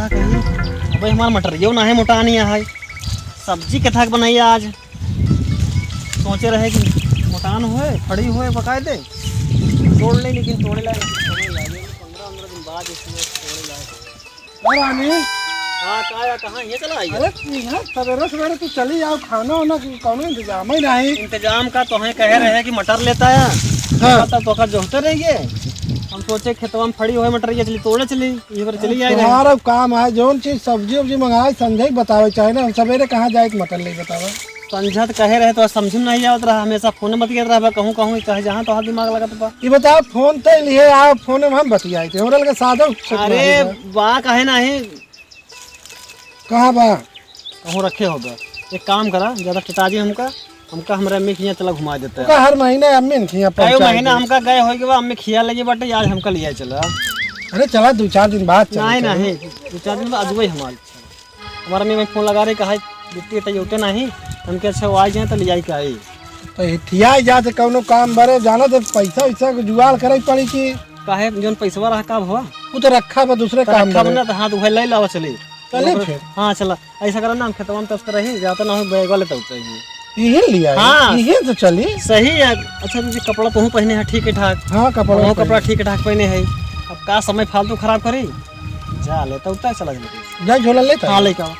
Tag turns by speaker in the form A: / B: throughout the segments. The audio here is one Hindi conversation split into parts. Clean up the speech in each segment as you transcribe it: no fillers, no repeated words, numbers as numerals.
A: का कहीं अबे हमारा मटरियो ना है मोटा नहीं है। सब्जी कथा बनाई आज सोचे रहे कि मोटान हुए खड़ी हुए बकायदे तोड़ ले, लेकिन तोड़े लाए 15-15 दिन बाद इसमें तोड़े लाए। हाँ कहाँ ये चला आई?
B: अरे सवेरे सवेरे तू चली आओ, खाना वाना कौन इंतजाम ही नहीं।
A: इंतजाम का तो है कह रहे हैं कि मटर लेता है। हाँ। तो का जोहते रहिए, हम सोचे खेतवा में खड़ी हुए मटर चली तोड़े चली ये बार चली जाए।
B: तुम्हारा काम है जोन चीज सब्जी उब्जी मंगाए संजय बतावे चाहे ना, सवेरे कहाँ जाए मटर ले बतावा।
A: संझा तो कहे रहे तो समझ में नहीं आवत रहा, हमेशा फोन में बतियात रहा कहूँ कहे जहाँ तो दिमाग लगा तो
B: ये बताओ फोन तो लिए आओ, फोन में हम बतियाए थे होरल के साथ।
A: अरे वाह कहे ना है
B: कहाँ बा
A: कहूँ रखे होगा। एक काम करा ज्यादा पिताजी हमका हमारे अम्मी खिया चला घुमा देता है।
B: हर महीने अम्मी खिया
A: महीना हमका गए हो अम्मी खिया लगी बटे आज हमका लिया चला।
B: अरे चला 2-4 दिन बाद
A: नहीं 2-4 दिन बाद अजुए हमारा अम्मी में फोन लगा रहे कहा बिट्टी होते नहीं हमके अच्छा आ जाए तो ले जाए के आई
B: तो हिथिया जाते कौनो काम बरे जाना तो पैसा वैसा जुगाड़ करे पड़ी की
A: काहे जोन पैसा रहा का हुआ
B: वो तो रखा बा दूसरे काम
A: बना तो हाथ ले लावा चले
B: फिर।
A: हाँ चला ऐसा करो ना हम खेतवा में तब रही जाता ना हो बैग वाले तब
B: यही लिया
A: हाँ
B: यही तो चली
A: सही है। अच्छा तुझे कपड़ा तो पहने है ठीक ठाक।
B: हाँ
A: कपड़ा ठीक ठाक पहने है। अब का समय फालतू खराब करी जा लेता उतना चला
B: जा झोला लेता।
A: हाँ लेकर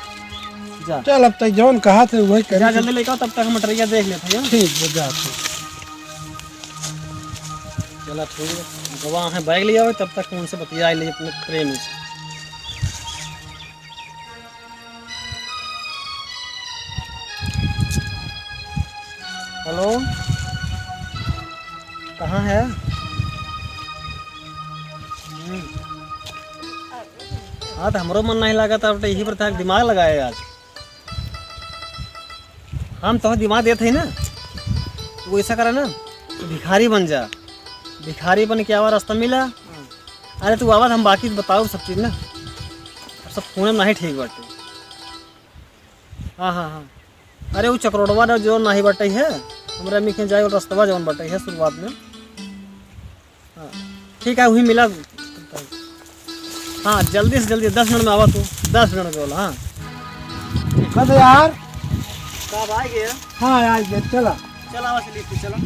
A: जा
B: चल अब तक जौन कहा थे वही कर
A: जल्दी लेकर तब तक मटरिया देख लेते हैं।
B: ठीक जा
A: चला ठीक है गवाह है बैग लिया हुआ तब तक उनसे बतिया ले अपने प्रेमी से। हेलो कहाँ है? हाँ तो हमारो मन नहीं लगा था यही पर था दिमाग लगाए आज हम तो दिमाग देते हैं ना तो ऐसा करे ना तो भिखारी बन जा। भिखारी बन के आवा रास्ता मिला। अरे तू आवाज हम बाकी बताओ सब चीज़ ना सब फोन में नहीं ठीक बाटे। हाँ अरे वो चक्रोड़वा जो नहीं बटे है हमारे अम्मी के जाए रास्ता जौन बटे है शुरुआत में। हाँ ठीक है वही मिला। हाँ जल्दी से जल्दी 10 मिनट में आवा तू 10 मिनट में बोला। हाँ
B: बस यार
A: कब आ गया?
B: हाँ आ गया चला
A: चला चली चला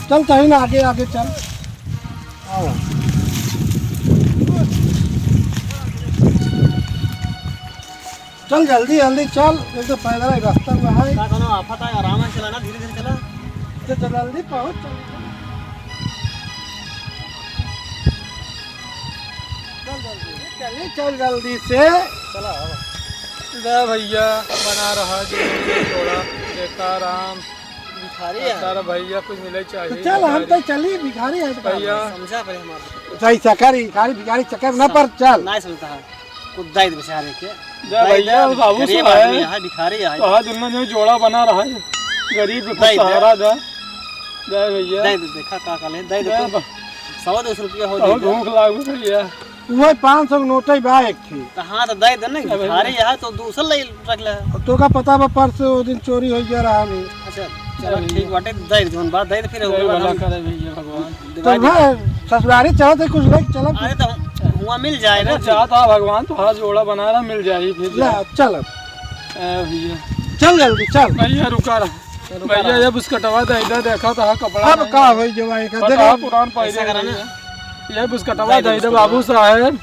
B: चल कहीं ना आगे आगे चल आओ। चल जल्दी जल्दी चल एक तो पैदल रास्ता में है
A: आफत है आराम से चलाना धीरे धीरे चला
B: तो जल्दी पहुँच चल जल्दी से
A: चला
C: भैया बना रहा थोड़ा देता राम
A: भिखारी है
C: भैया कुछ मिले चाहिए।
B: चल हम तो चली भिखारी है
C: भैया
A: समझा पहले हमारा
B: सही चक्कर भिखारी चक्कर न पर चल
A: नहीं समझता है कुछ दाई बेचारे के
C: भैया बाबू से
A: है भिखारी है
C: कहा दुनिया में जोड़ा बना रहा है गरीब को सहारा दे भैया
A: देखा का काले दे देखो 100-200 रुपया हो
C: भूख लाग भैया
B: वही 500 नोट ही बा एक थी
A: तो हाँ तो दे दे ना भिखारी है तो दूसरा ले रख ले।
B: तो का पता बा परसों वो दिन चोरी हो गया रहा नहीं।
A: अच्छा चलो ठीक बाटे दे जोन बात दे फिर
C: भला करे भैया भगवान
B: तो भाई ससुरारी चाहते कुछ लेके चलो।
A: अरे तो हुआ मिल जाए ना
C: चाहता भगवान तो हाथ जोड़ा बना रहा मिल जाए फिर
B: चल
C: भैया
B: चल जल्दी चल
C: भैया रुका रहा भैया जब उसका टवा दे इधर देखा था कपड़ा
B: अब का होई जो भाई का देखो
C: पुरान पैसे कराना ये उसका टवा दे इधर बाबू साहब।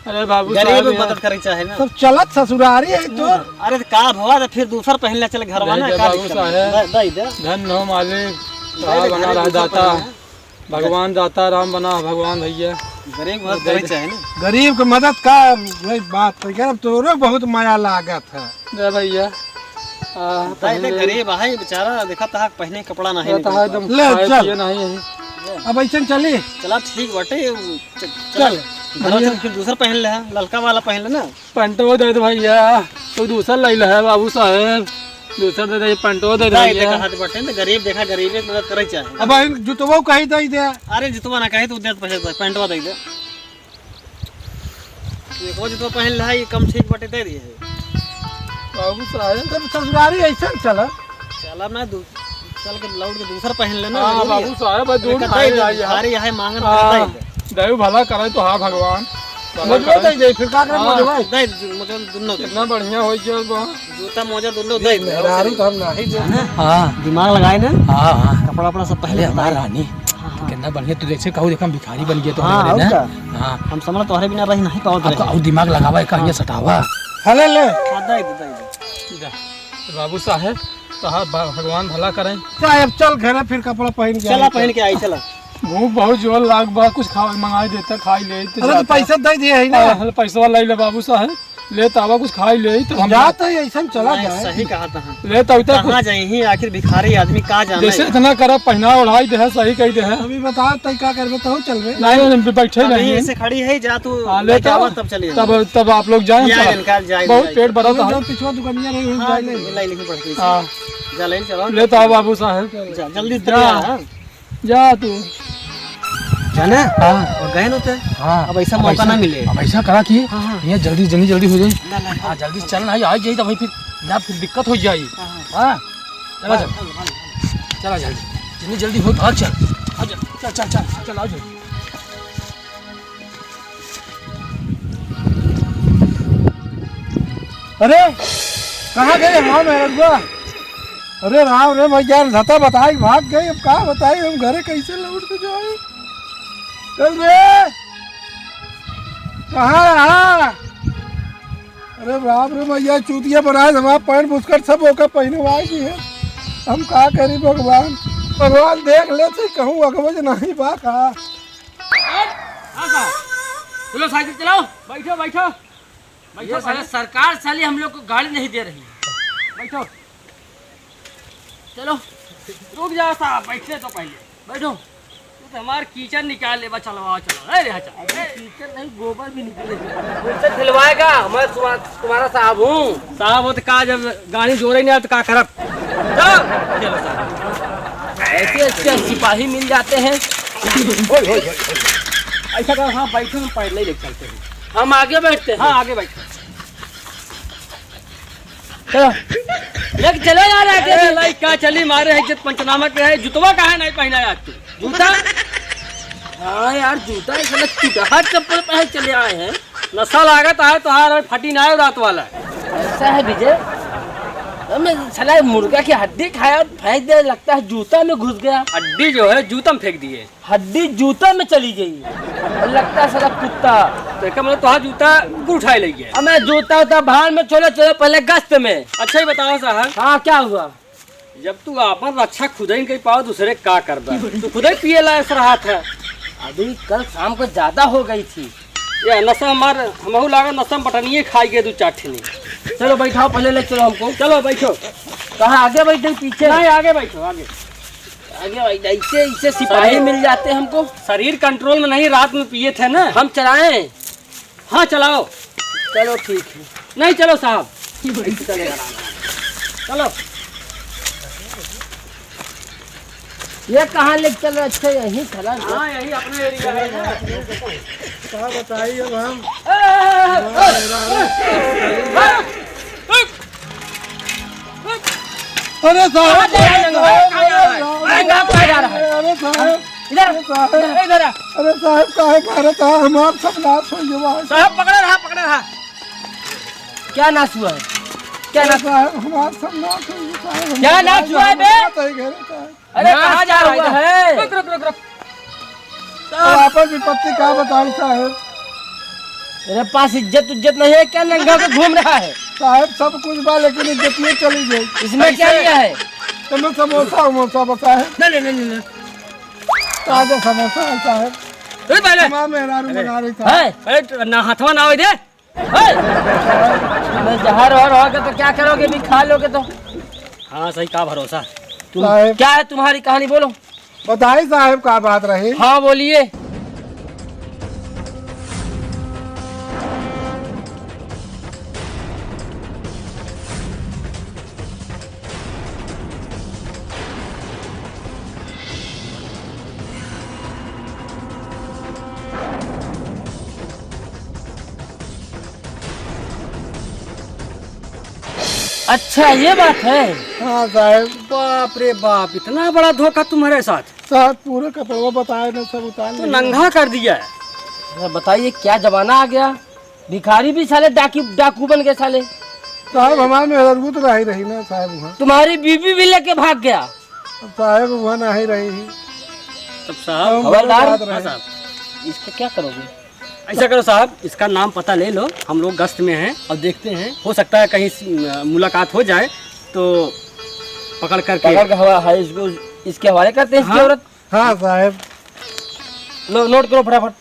C: अरे बाबू
A: गरीब मदद करे चाहे ना
B: सब चलत ससुरारी है तो
A: अरे का भवा तो फिर दूसरा पहनले चले घर वाला
C: बाबू साहब
A: दे दे
C: धन हो मालिक बना रहा दाता भगवान दाता राम बना भगवान भैया
A: गरीब मदद करे चाहे ना
B: गरीब को मदद का वही बात तो यार तोरो बहुत माया लागत है
C: दे भैया
A: दे गरीब है बेचारा देखा ता पहने कपड़ा नहीं
C: एकदम
B: ले चल
C: नहीं
B: अब ऐसे चली
A: चला ठीक बाटे चल घर फिर दूसरा पहन ले ललका वाला पहन ले ना
C: पंटो दे दे भैया तो दूसरा ले ले बाबू साहब दूसरा दे दे पंटो दे दे
A: देखा हाथ बाटे ना गरीब देखा गरीब मदद करे चाहे।
B: अब जुतवा कहीं दे दे
A: अरे जुतवा ना कहे तो दे पैसे पेंटवा दे दे देखो जुतवा पहन ले ये कम ठीक बाटे दे दिए
C: बाबू साहब
B: तब ससुरारी ऐसा चला
A: चला मैं चल के लौट के दूसरा पहन लेना।
C: हां बाबू साहब दूर खाए
A: यार है मांगन
C: दे भला करे तो हाँ भगवान
B: मोजवा दे दे फिर का करे
C: हाँ।
B: मोजवा
A: दे मोजा दुनो दे
C: कितना बढ़िया हो गया बा।
A: जूता मोजा दुनो दे
B: दारू तो हम नहीं दे
C: हाँ
A: दिमाग लगाए ना
C: हाँ हाँ
A: कपड़ा वपड़ा सब पहले
C: हमारा रानी कितना बढ़िया तू देख कहू देखा भिखारी बन गया तो
A: हाँ,
C: हमारे
A: और
C: ना
A: क्या?
C: हाँ
A: हम समझ तोहरे बिना रही नहीं पाओ
C: आपका और दिमाग लगावा कहीं सटावा
B: हले ले
A: दे दे
C: बाबू साहब साहब भगवान भला करें।
B: साहब चल घरे फिर कपड़ा पहन के
A: चला पहन के आई चला
C: भूख बहुत जोर लाग बा कुछ खा मंगाई देता खाई ले
B: अरे तो पैसा दे दिए है ना
C: पैसा ले ले बाबू साहब ले तावा कुछ खाई ले तो हम
B: जा तो ऐसा चला
A: नहीं,
B: जाए
A: सही कहा था
C: ले तो
A: कहाँ जाए आखिर भिखारी आदमी कहाँ जाना
C: जैसे
A: है?
C: इतना करा पहना ओढ़ाई दे सही कही दे है
B: अभी बताओ तय का करबे तो चल रहे
C: नहीं बैठे
A: अभी
C: नहीं
A: ऐसे खड़ी है जा तू
C: हाँ, ले
A: लेके
C: तो
A: आवा तब चलिए
C: तब आप लोग जाए
A: जाए निकाल जाए
C: बहुत पेट भरा था
B: जो पिछवा दुकानिया रही हम
A: हाँ,
B: जाए ले
A: लाई लिखी पड़ती है
C: हाँ
A: जा ले चलो
C: ले तो बाबू साहब
A: जा जल्दी
C: जा।
A: जा
C: जा तू
A: जाना
C: हाँ
A: और गए होते
C: हाँ
A: अब ऐसा मौका ना मिले
C: अब ऐसा करा कि
A: हाँ, हाँ।
C: ये जल्दी जल्दी जल्दी हो जाए
A: ला, ला,
C: हाँ जल्दी चल ना आ जाए तो भाई फिर ना फिर दिक्कत हो जाए हाँ चला चल चला जल्दी जितनी जल्दी हो हाँ चल आ जा चल चल चल चल आ जाओ
B: अरे कहाँ गए हाँ मेरे बुआ अरे राम रे भैया धता बताई भाग गई अब कहाँ बताई हम घरे कैसे लौट के जाए चल रे कहाँ रहा अरे राम रे भैया चूतिया बनाए हमारा पैंट बुस्कट सब होकर पहनवाई की है हम का करी भगवान भगवान देख लेते कहूँ अगवज नहीं बा कहा
D: चलो साइकिल चलाओ बैठो बैठो बैठो साले सरकार साली हम लोग को गाड़ी नहीं दे रही है बैठो चलो रुक जाओ साहब बैठने तो पहले बैठो तू तो हमार कीचड़ निकाल ले चलवाओ चलो अरे कीचड़ नहीं गोबर भी निकले मुझसे दिलवाएगा मैं तुम्हारा साहब हूँ साहब हो तो का जब गाड़ी जोड़े नहीं तो का करब चलो साहब ऐसे अच्छे सिपाही मिल जाते हैं ऐसा करो हाँ बैठो हम पहले ही लेके चलते हैं हम आगे बैठते हैं हाँ आगे बैठते हैं चलो लेके चलो यार आगे लाइक का चली मारे है इज्जत पंचनामा के है जुतवा का है नहीं पहना यार तू जूता हाँ यार जूता साला टूटा चप्पल पहन चले आए हैं नशा लागत है तो हार फटी ना है रात वाला ऐसा है विजय मैं साला मुर्गा की हड्डी खाया और फेंक दे लगता है जूता में घुस गया हड्डी जो है जूता में फेंक दिए हड्डी जूता में चली गई और लगता है साला कुत्ता तो क्या मतलब तुहार जूता उठाए ले गया मैं जूता उता बाहर में चलो चलो पहले गश्त में अच्छा ही बताओ साहब हाँ क्या हुआ जब तू अपन रक्षा खुद ही नहीं पाओ दूसरे का कर तू खुद ही पिए ला रहा था अभी कल शाम को ज्यादा हो गई थी ये नशा हमार हमहू लागा नशा में बटनिए खाई गए 2-4 ठेली चलो बैठाओ पहले ले चलो हमको चलो बैठो कहाँ आगे बैठे पीछे नहीं आगे बैठो आगे आगे ऐसे ऐसे सिपाही मिल जाते हैं हमको शरीर कंट्रोल में नहीं रात में पिए थे ना हम चलाएं हाँ चलाओ चलो ठीक है नहीं चलो साहब चलो ये कहाँ ले चल अच्छा यही चला हाँ यही अपने एरिया है
B: कहा बताइए अब हम अरे साहब अरे साहब काहे मारे था हमार सब नाश हो गया
D: साहब पकड़े रहा क्या नाश हुआ है क्या नाश
B: साहब हमार सब नाश हो गया
D: क्या नाश हुआ है बे अरे कहाँ जा रहा है रुक रुक रुक रुक
B: आपस विपत्ति का बताऊं साहब
D: मेरे पास इज्जत नहीं है क्या नंगा के घूम रहा है
B: साहब सब कुछ बा लेकिन इज्जत में चली गई
D: इसमें क्या लिया है
B: तो मैं समोसा उमोसा बता है
D: नहीं
B: ताजा समोसा है साहब
D: पहले
B: माँ मेहरारू बना रही था
D: अरे ना हाथवा ना हो दे मैं जहर और होगा तो क्या करोगे भी खा लोगे तो हाँ सही का भरोसा
B: साहब
D: क्या है तुम्हारी कहानी बोलो
B: बताइए साहब का बात रही
D: हाँ बोलिए अच्छा ये बात है
B: हाँ साहब
D: बाप रे बाप इतना बड़ा धोखा तुम्हारे साथ
B: साहब पूरे कपड़ों बताए ना सब उतार
D: तो
B: लिए।
D: नंगा कर दिया है बताइए क्या जमाना आ गया, भिखारी भी साले डाकू बन गए साले।
B: साहब हमारे में रघु तो रही रही ना साहब वहाँ।
D: तुम्हारी बीवी भी लेके भाग गया।
B: अब साहब वहाँ नहीं रही ही।
A: तब साहब
D: खबरदार,
B: बात रहे।
A: हाँ साहब,
D: इसका क्या करोगे?
A: ऐसा करो साहब, इसका नाम पता ले लो, हम लोग गश्त में हैं और देखते हैं, हो सकता है कहीं मुलाकात हो जाए तो पकड़ करके
D: पकड़ के हवा है इसको, इसके हवाले करते हैं इसकी
A: हाँ।
D: औरत।
B: हाँ साहब।
D: लो नोट करो फटाफट।